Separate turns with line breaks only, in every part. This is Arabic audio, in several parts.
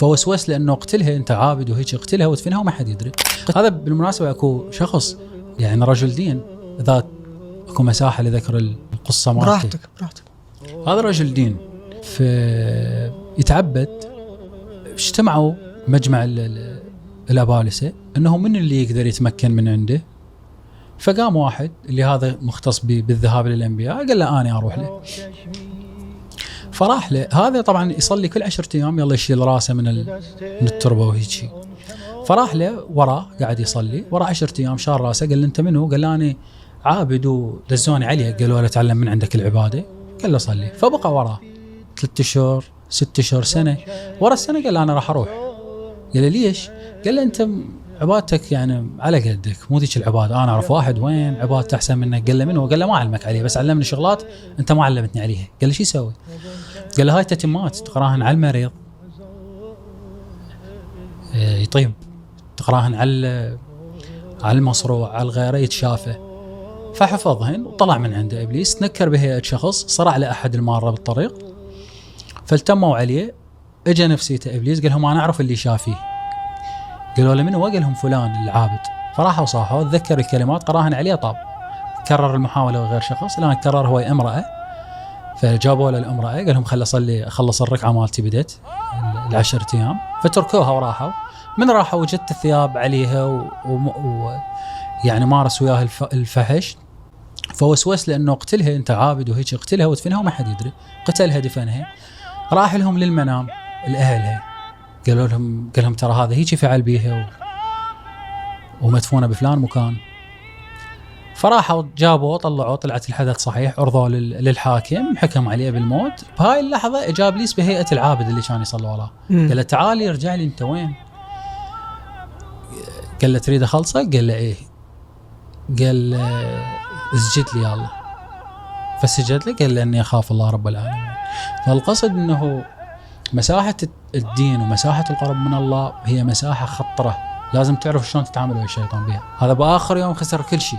فوسوس لأنه اقتلها أنت عابد وهيك اقتلها وادفنها وما حد يدري. هذا بالمناسبة أكو شخص يعني رجل دين، إذا أكو مساحة لذكر القصة
براحتك.
هذا رجل دين يتعبد، اجتمعوا مجمع الأبالسة أنه من اللي يقدر يتمكن من عنده. فقام واحد اللي هذا مختص بالذهاب للأنبياء قال له أنا أروح له. فراح له. هذا طبعا يصلي كل 10 أيام يلا يشيل راسه من التربة وهيك. فراح له وراه قاعد يصلي ورا 10 أيام شار راسه. قال له أنت منو؟ قال له أنا عابد ودزوني عليه. قالوا له تعلم من عندك العبادة. قال له صلي. فبقى وراه 3 أشهر 6 أشهر سنة. ورا السنة قال له أنا راح أروح. قال له ليش؟ قال له أنت عبادتك يعني على قدك مو ذيك العبادة. أنا أعرف واحد وين عبادته أحسن منك. قال له منو؟ قال له ما علمك عليه بس علمني شغلات أنت ما علمتني عليها. قال له شو يسوي؟ قال له هاي تتمات تقراهن على المريض يطيب، تقراهن على المصروع على الغيره يتشافى. فحفظهن وطلع من عنده إبليس. تنكر بهيئة شخص صرع لأحد المارة بالطريق فالتموا عليه. اجى نفسيته إبليس قال لهم أنا أعرف اللي شافيه. قالوا له منو؟ قال لهم فلان العابد. فراحوا صاحوا تذكر الكلمات قراهن عليه طاب. كرر المحاولة وغير شخص الآن كرر هو امرأة. فجابوا له الامرأة قال لهم خل أصلي أخلص الركعة مالتي بدت 10 أيام. فتركوها وراحوا. من راحوا وجدت الثياب عليها يعني مارس وياها الفحش. فوسوس لأنه اقتلها أنت عابد وهيك اقتلها وادفنها وما حد يدري. قتلها دفنها. راح لهم للمنام الأهلها قال لهم ترى هذا هيك فعل بيها ومدفونة بفلان مكان. فراحوا جابوا طلعوا طلعت الحدث صحيح. عرضوا للحاكم حكم عليه بالموت. بهاي اللحظة اجى إبليس بهيئة العابد اللي كان يصلي وراه. قال له تعالي ارجع لي انت وين؟ قال له تريد اخلصك؟ قال له ايه. قال اسجد لي يا الله. فسجد له. قال له اني اخاف الله رب العالمين. فالقصد انه مساحة الدين ومساحة القرب من الله هي مساحة خطرة لازم تعرف شلون تتعامل مع الشيطان بها. هذا بآخر يوم خسر كل شيء.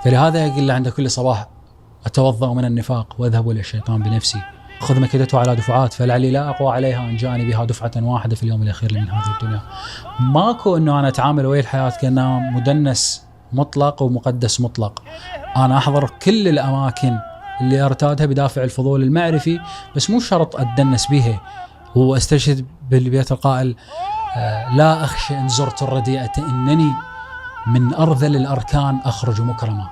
فلهذا يقول له عند كل صباح أتوضأ من النفاق وأذهب إلى الشيطان بنفسي خذ مكيدته على دفعات فلعلي لا أقوى عليها أن جاءني بها دفعة واحدة في اليوم الأخير من هذه الدنيا. ماكو أنه أنا أتعامل ويا الحياة كأنها مدنس مطلق ومقدس مطلق. أنا أحضر كل الأماكن اللي أرتادها بدافع الفضول المعرفي بس مو شرط أتدنس بها. واستشهد بالبيت القائل لا أخشى إن زرت الرديئة إنني من أرذل الأركان أخرج مكرما.